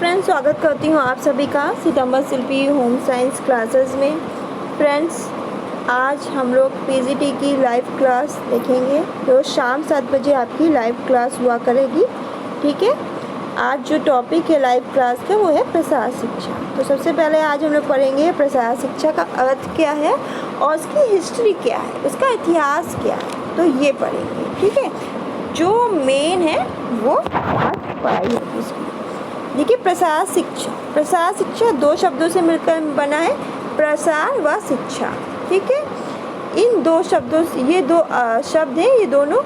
Friends, स्वागत करती हूँ आप सभी का सितंबर शिल्पी होम साइंस क्लासेस में। फ्रेंड्स, आज हम लोग पीजीटी की लाइव क्लास देखेंगे। रोज़ शाम 7 बजे आपकी लाइव क्लास हुआ करेगी। ठीक है, आज जो टॉपिक है लाइव क्लास का वो है प्रसार शिक्षा। तो सबसे पहले आज हम लोग पढ़ेंगे प्रसार शिक्षा का अर्थ क्या है और उसकी हिस्ट्री क्या है, उसका इतिहास क्या है, तो ये पढ़ेंगे। ठीक है, जो मेन है वो आज पढ़ाई होगी इसकी। देखिए, प्रसार शिक्षा दो शब्दों से मिलकर बना है, प्रसार व शिक्षा। ठीक है, इन दो शब्दों से ये दो शब्द हैं, ये दोनों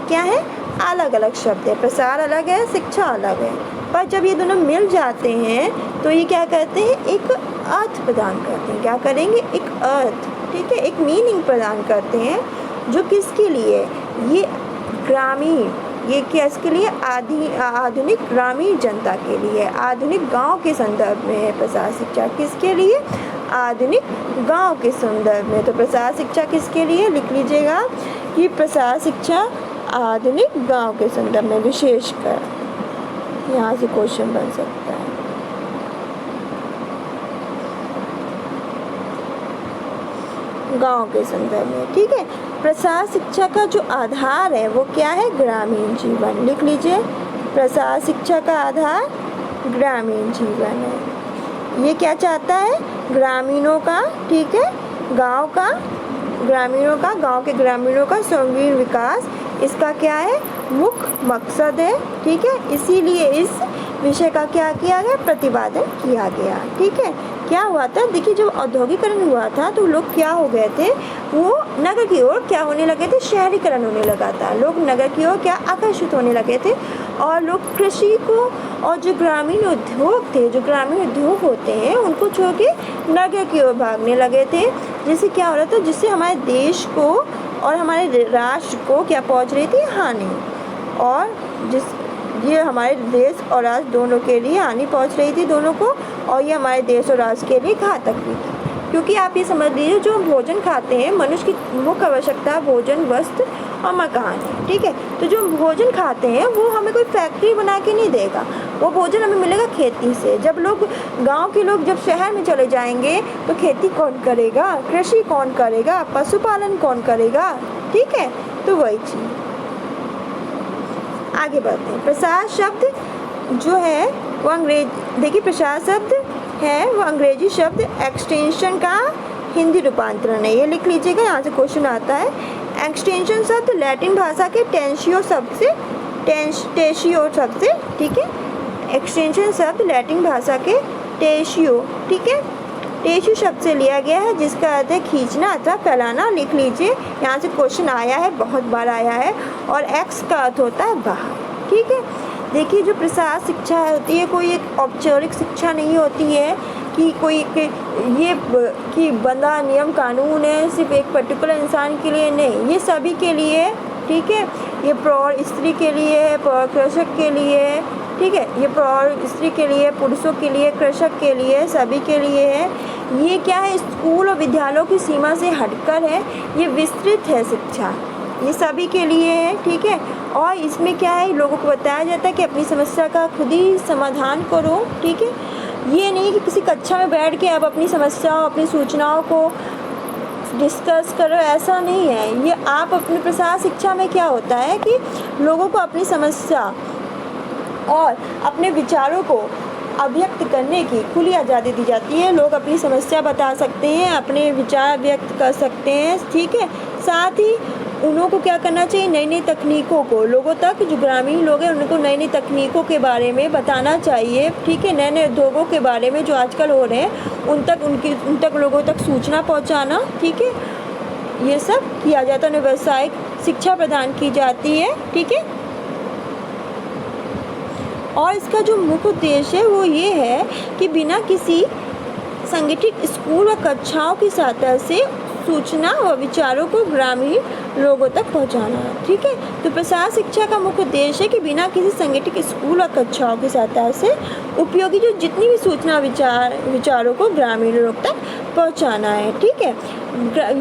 क्या है, अलग अलग शब्द है। प्रसार अलग है, शिक्षा अलग है, पर जब ये दोनों मिल जाते हैं तो ये क्या करते हैं, एक अर्थ प्रदान करते हैं। क्या करेंगे, एक अर्थ, ठीक है, एक मीनिंग प्रदान करते हैं। जो किसके लिए, ये ग्रामीण, ये किसके लिए, आधुनिक ग्रामीण जनता के लिए, आधुनिक गांव के संदर्भ में है प्रसार शिक्षा। किसके लिए, आधुनिक गांव के संदर्भ में। तो प्रसार शिक्षा किसके लिए, लिख लीजिएगा कि प्रसार शिक्षा आधुनिक गांव के संदर्भ में, विशेषकर यहाँ से क्वेश्चन बन सकता है। गांव के संदर्भ में। ठीक है, प्रसार शिक्षा का जो आधार है वो क्या है, ग्रामीण जीवन। लिख लीजिए, प्रसार शिक्षा का आधार ग्रामीण जीवन है। ये क्या चाहता है, ग्रामीणों का, ठीक है, गांव का, ग्रामीणों का, गांव के ग्रामीणों का सर्वांगीण विकास इसका क्या है, मुख्य मकसद है। ठीक है, इसीलिए इस विषय का क्या किया गया, प्रतिपादन किया गया। ठीक है, क्या हुआ था, देखिए, जब औद्योगिकरण हुआ था तो लोग क्या हो गए थे, वो नगर की ओर क्या होने लगे थे, शहरीकरण होने लगा था। लोग नगर की ओर क्या आकर्षित होने लगे थे और लोग कृषि को और जो ग्रामीण उद्योग थे, जो ग्रामीण उद्योग होते हैं उनको छोड़ के नगर की ओर भागने लगे थे। जिससे क्या हो रहा था, जिससे हमारे देश को और हमारे राष्ट्र को क्या पहुंच रही थी, हानि। और ये हमारे देश और राष्ट्र दोनों के लिए हानि पहुंच रही थी, दोनों को, और ये हमारे देश और राष्ट्र के लिए घातक भी थी। क्योंकि आप ये समझ लीजिए, जो भोजन खाते हैं, मनुष्य की मुख्य आवश्यकता भोजन, वस्त्र और मकान है। ठीक है, तो जो भोजन खाते हैं वो हमें कोई फैक्ट्री बना के नहीं देगा, वो भोजन हमें मिलेगा खेती से। जब लोग, गांव के लोग जब शहर में चले जाएंगे तो खेती कौन करेगा, कृषि कौन करेगा, पशुपालन कौन करेगा। ठीक है, तो वही चीज़। आगे बढ़ते हैं। प्रसार शब्द जो है वो देखिए, प्रसार शब्द है वो अंग्रेजी शब्द एक्सटेंशन का हिंदी रूपांतरण है। ये लिख लीजिएगा, यहाँ से क्वेश्चन आता है। एक्सटेंशन शब्द लैटिन भाषा के टेंशियो शब्द से, ठीक है, एक्सटेंशन शब्द लैटिन भाषा के टेशियो, ठीक है, टेशियो शब्द से लिया गया है, जिसका अर्थ है खींचना अथवा फैलाना। लिख लीजिए, यहाँ से क्वेश्चन आया है, बहुत बार आया है। और एक्स का अर्थ होता है बाहर। ठीक है, देखिए, जो प्रसार शिक्षा होती है कोई एक औपचारिक शिक्षा नहीं होती है कि कोई कि बंधा नियम कानून है सिर्फ एक पर्टिकुलर इंसान के लिए, नहीं, ये सभी के लिए। ठीक है, ये प्रौढ़ स्त्री के लिए है, प्रौढ़ कृषक के लिए है। ठीक है, ये प्रौढ़ स्त्री के लिए, पुरुषों के लिए, कृषक के लिए, सभी के लिए है। ये क्या है, स्कूल और विद्यालयों की सीमा से हटकर है, ये विस्तृत है शिक्षा, ये सभी के लिए है। ठीक है, और इसमें क्या है, लोगों को बताया जाता है कि अपनी समस्या का खुद ही समाधान करो। ठीक है, ये नहीं कि किसी कक्षा में बैठ के आप अपनी समस्याओं, अपनी सूचनाओं को डिस्कस करो, ऐसा नहीं है। ये आप अपने प्रसार शिक्षा में क्या होता है कि लोगों को अपनी समस्या और अपने विचारों को अभिव्यक्त करने की खुली आज़ादी दी जाती है। लोग अपनी समस्या बता सकते हैं, अपने विचार व्यक्त कर सकते हैं। ठीक है, साथ ही उन्हों को क्या करना चाहिए, नई नई तकनीकों को लोगों तक, जो ग्रामीण लोग हैं उनको नई नई तकनीकों के बारे में बताना चाहिए। ठीक है, नए नए उद्योगों के बारे में जो आजकल हो रहे हैं उन तक लोगों तक सूचना पहुंचाना। ठीक है, ये सब किया जाता है, उन्हें व्यावसायिक शिक्षा प्रदान की जाती है। ठीक है, और इसका जो मुख्य उद्देश्य है वो ये है कि बिना किसी संगठित स्कूल व कक्षाओं की सहायता से सूचना व विचारों को ग्रामीण लोगों तक पहुंचाना। ठीक है, तो प्रसार शिक्षा का मुख्य उद्देश्य है कि बिना किसी संगठित स्कूल व कक्षाओं की सहायता से उपयोगी जो जितनी भी सूचना विचारों को ग्रामीण लोग तक पहुंचाना है। ठीक है,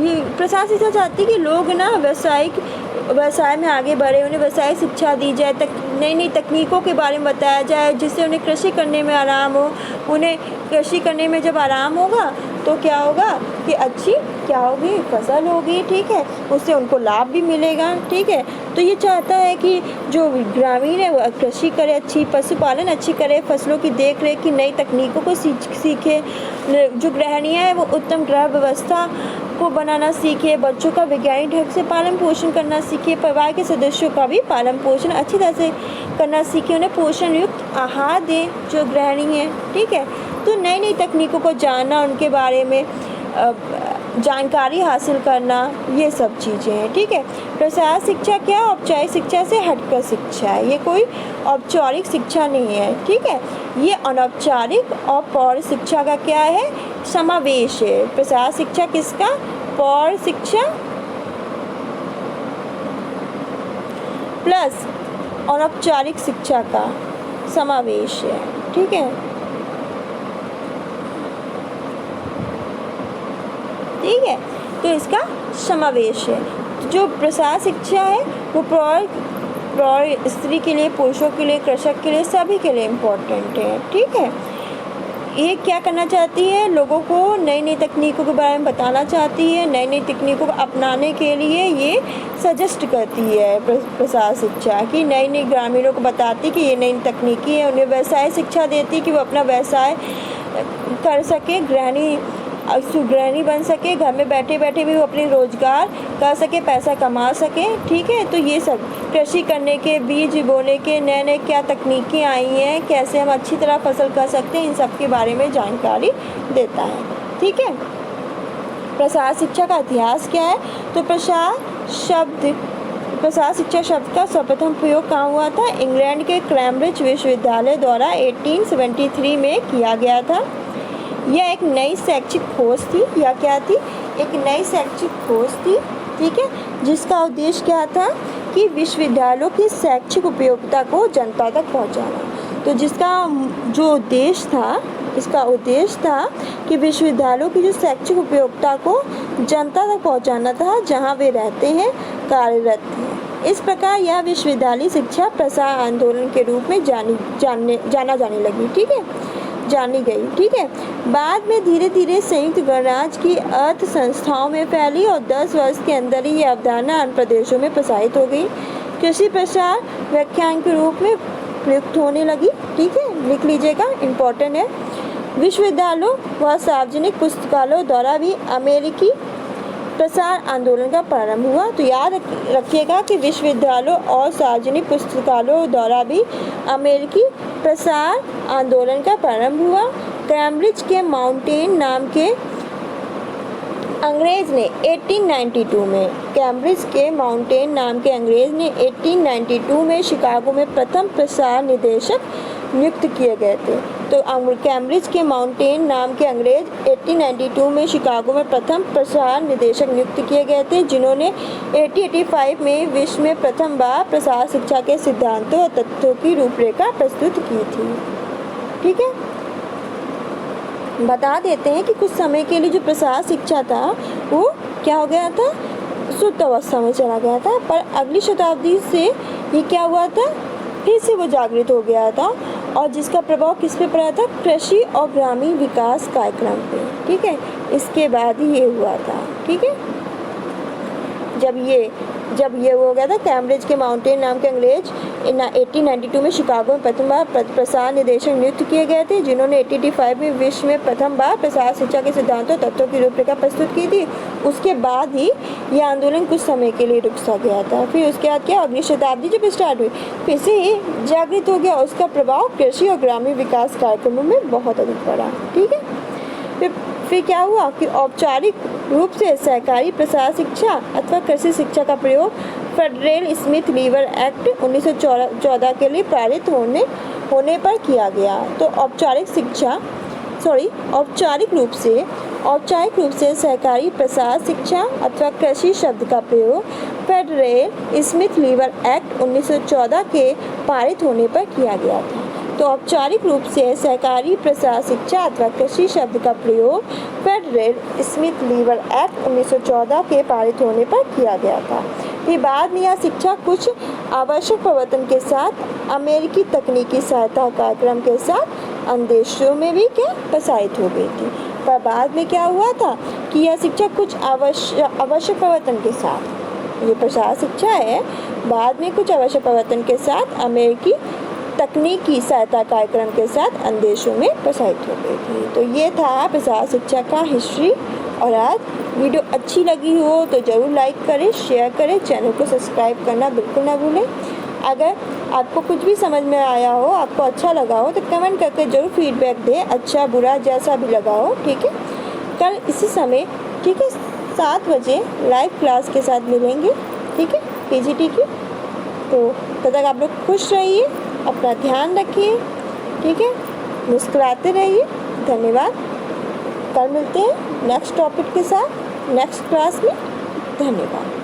ये प्रसार शिक्षा चाहती है कि लोग ना व्यावसायिक व्यवसाय में आगे बढ़े, उन्हें व्यवसाय शिक्षा दी जाए, नई नई तकनीकों के बारे में बताया जाए जिससे उन्हें कृषि करने में आराम हो। उन्हें कृषि करने में जब आराम होगा तो क्या होगा कि अच्छी क्या होगी, फसल होगी, ठीक है, उससे उनको लाभ भी मिलेगा, ठीक है। तो ये चाहता है कि जो ग्रामीण है वो कृषि करे, अच्छी पशुपालन अच्छी करे, फसलों की देख रेख की नई तकनीकों को सीखे। जो गृहिणियाँ हैं वो उत्तम गृह व्यवस्था को बनाना सीखे, बच्चों का वैज्ञानिक ढंग से पालन पोषण करना सीखे, परिवार के सदस्यों का भी पालन पोषण अच्छी तरह से करना सीखे, उन्हें पोषण युक्त आहार दें जो गृहिणी है, ठीक है। तो नई नई तकनीकों को जानना, उनके बारे में जानकारी हासिल करना, ये सब चीज़ें हैं, ठीक है। प्रसार शिक्षा क्या है? औपचारिक शिक्षा से हटकर शिक्षा है, ये कोई औपचारिक शिक्षा नहीं है, ठीक है। ये अनौपचारिक और प्रौढ़ शिक्षा का क्या है? समावेश है। प्रसार शिक्षा किसका? प्रौढ़ शिक्षा प्लस अनौपचारिक शिक्षा का समावेश है, ठीक है। ठीक है, तो इसका समावेश है। जो प्रसार शिक्षा है वो प्रौढ़ स्त्री के लिए, पुरुषों के लिए, कृषक के लिए, सभी के लिए इम्पोर्टेंट है, ठीक है। ये क्या करना चाहती है? लोगों को नई नई तकनीकों के बारे में बताना चाहती है, नई नई तकनीकों को अपनाने के लिए ये सजेस्ट करती है प्रसार शिक्षा की, नई नई ग्रामीणों को बताती कि ये नई तकनीकी है, उन्हें व्यवसाय शिक्षा देती कि वो अपना व्यवसाय कर सके, सुगृहिणी बन सके, घर में बैठे बैठे भी वो अपने रोजगार कर सके, पैसा कमा सके, ठीक है। तो ये सब कृषि करने के, बीज बोने के नए नए क्या तकनीकें आई हैं, कैसे हम अच्छी तरह फसल कर सकते हैं, इन सब के बारे में जानकारी देता है, ठीक है। प्रसार शिक्षा का इतिहास क्या है? तो प्रसार शिक्षा शब्द का सर्वप्रथम प्रयोग कहाँ हुआ था? इंग्लैंड के कैम्ब्रिज विश्वविद्यालय द्वारा 1873 में किया गया था। यह एक नई शैक्षिक खोज थी, या क्या थी? एक नई शैक्षिक खोज थी, ठीक है, जिसका उद्देश्य क्या था कि विश्वविद्यालयों की शैक्षिक उपयोगिता को जनता तक पहुंचाना। तो जिसका जो उद्देश्य था, इसका उद्देश्य था कि विश्वविद्यालयों की जो शैक्षिक उपयोगिता को जनता तक पहुंचाना था जहां वे रहते हैं, कार्यरत हैं। इस प्रकार यह विश्वविद्यालय शिक्षा प्रसार आंदोलन के रूप में जाना जाने लगी, ठीक है, जानी गई, ठीक है। बाद में धीरे धीरे संयुक्त गणराज्य की अर्थ संस्थाओं में फैली और 10 वर्ष के अंदर ही यह अवधारणा अन्य प्रदेशों में प्रसारित हो गई। कृषि प्रसार व्याख्यान के रूप में प्रयुक्त होने लगी, ठीक है, लिख लीजिएगा, इम्पोर्टेंट है। विश्वविद्यालयों व सार्वजनिक पुस्तकालयों द्वारा भी अमेरिकी प्रसार आंदोलन का प्रारंभ हुआ। तो याद रखिएगा कि विश्वविद्यालयों और सार्वजनिक पुस्तकालयों द्वारा भी अमेरिकी प्रसार आंदोलन का प्रारंभ हुआ। कैम्ब्रिज के माउंटेन नाम के अंग्रेज ने 1892 में, कैम्ब्रिज के माउंटेन नाम के अंग्रेज ने 1892 में शिकागो में प्रथम प्रसार निदेशक नियुक्त किए गए थे। तो कैम्ब्रिज के माउंटेन नाम के अंग्रेज 1892 में शिकागो में प्रथम प्रसार निदेशक नियुक्त किए गए थे, जिन्होंने 1885 में विश्व में प्रथम बार प्रसार शिक्षा के सिद्धांतों और तथ्यों की रूपरेखा प्रस्तुत की थी, ठीक है। बता देते हैं कि कुछ समय के लिए जो प्रसार शिक्षा था वो क्या हो गया था? सुप्त अवस्था में चला गया था, पर अगली शताब्दी से ये क्या हुआ था? फिर से वो जागृत हो गया था, और जिसका प्रभाव किस पे पड़ा था? कृषि और ग्रामीण विकास कार्यक्रम पे, ठीक है। इसके बाद ही ये हुआ था, ठीक है। जब ये हो गया था, कैम्ब्रिज के माउंटेन नाम के अंग्रेज 1892 में शिकागो में प्रथम बार प्रसार निदेशक नियुक्त किए गए थे, जिन्होंने 1885 में विश्व में प्रथम बार प्रसार शिक्षा के सिद्धांतों तत्वों की रूपरेखा प्रस्तुत की थी। उसके बाद ही ये आंदोलन कुछ समय के लिए रुक सा गया था। फिर उसके बाद क्या? अगली शताब्दी जब स्टार्ट हुई फिर से ये जागृत हो गया। उसका प्रभाव कृषि और ग्रामीण विकास कार्यक्रमों में बहुत अधिक पड़ा, ठीक है। फिर क्या हुआ कि औपचारिक रूप से सहकारी प्रसार शिक्षा अथवा कृषि शिक्षा का प्रयोग फेडरल स्मिथ लीवर एक्ट 1914 के लिए पारित होने पर किया गया। तो औपचारिक रूप से सहकारी प्रसार शिक्षा अथवा कृषि शब्द का प्रयोग फेडरल स्मिथ लीवर एक्ट 1914 के पारित होने पर किया गया था। तो औपचारिक रूप से सहकारी प्रसार शिक्षा अथवा कृषि शब्द का प्रयोग फेडरल स्मिथ लीवर एक्ट 1914 के पारित होने पर किया गया था। फिर बाद में यह शिक्षा कुछ आवश्यक परिवर्तन के साथ अमेरिकी तकनीकी सहायता कार्यक्रम के साथ अन्य देशों में भी क्या प्रसारित हो गई थी। पर बाद में क्या हुआ था कि यह शिक्षा कुछ आवश्यक परिवर्तन के साथ, ये प्रसार शिक्षा है, बाद में कुछ आवश्यक परिवर्तन के साथ अमेरिकी तकनीकी सहायता कार्यक्रम के साथ अन्य देशों में प्रसारित हो गई थी। तो ये था प्रसार शिक्षा का हिस्ट्री। और आज वीडियो अच्छी लगी हो तो ज़रूर लाइक करें, शेयर करें, चैनल को सब्सक्राइब करना बिल्कुल ना भूलें। अगर आपको कुछ भी समझ में आया हो, आपको अच्छा लगा हो तो कमेंट करके ज़रूर फीडबैक दें, अच्छा बुरा जैसा भी लगा हो, ठीक है। कल इसी समय, ठीक है, 7 बजे लाइव क्लास के साथ मिलेंगे, ठीक है, पीजीटी की। तो तब तक आप लोग खुश रहिए, अपना ध्यान रखिए, ठीक है, मुस्कुराते रहिए। धन्यवाद। कल मिलते हैं नेक्स्ट टॉपिक के साथ नेक्स्ट क्लास में। धन्यवाद।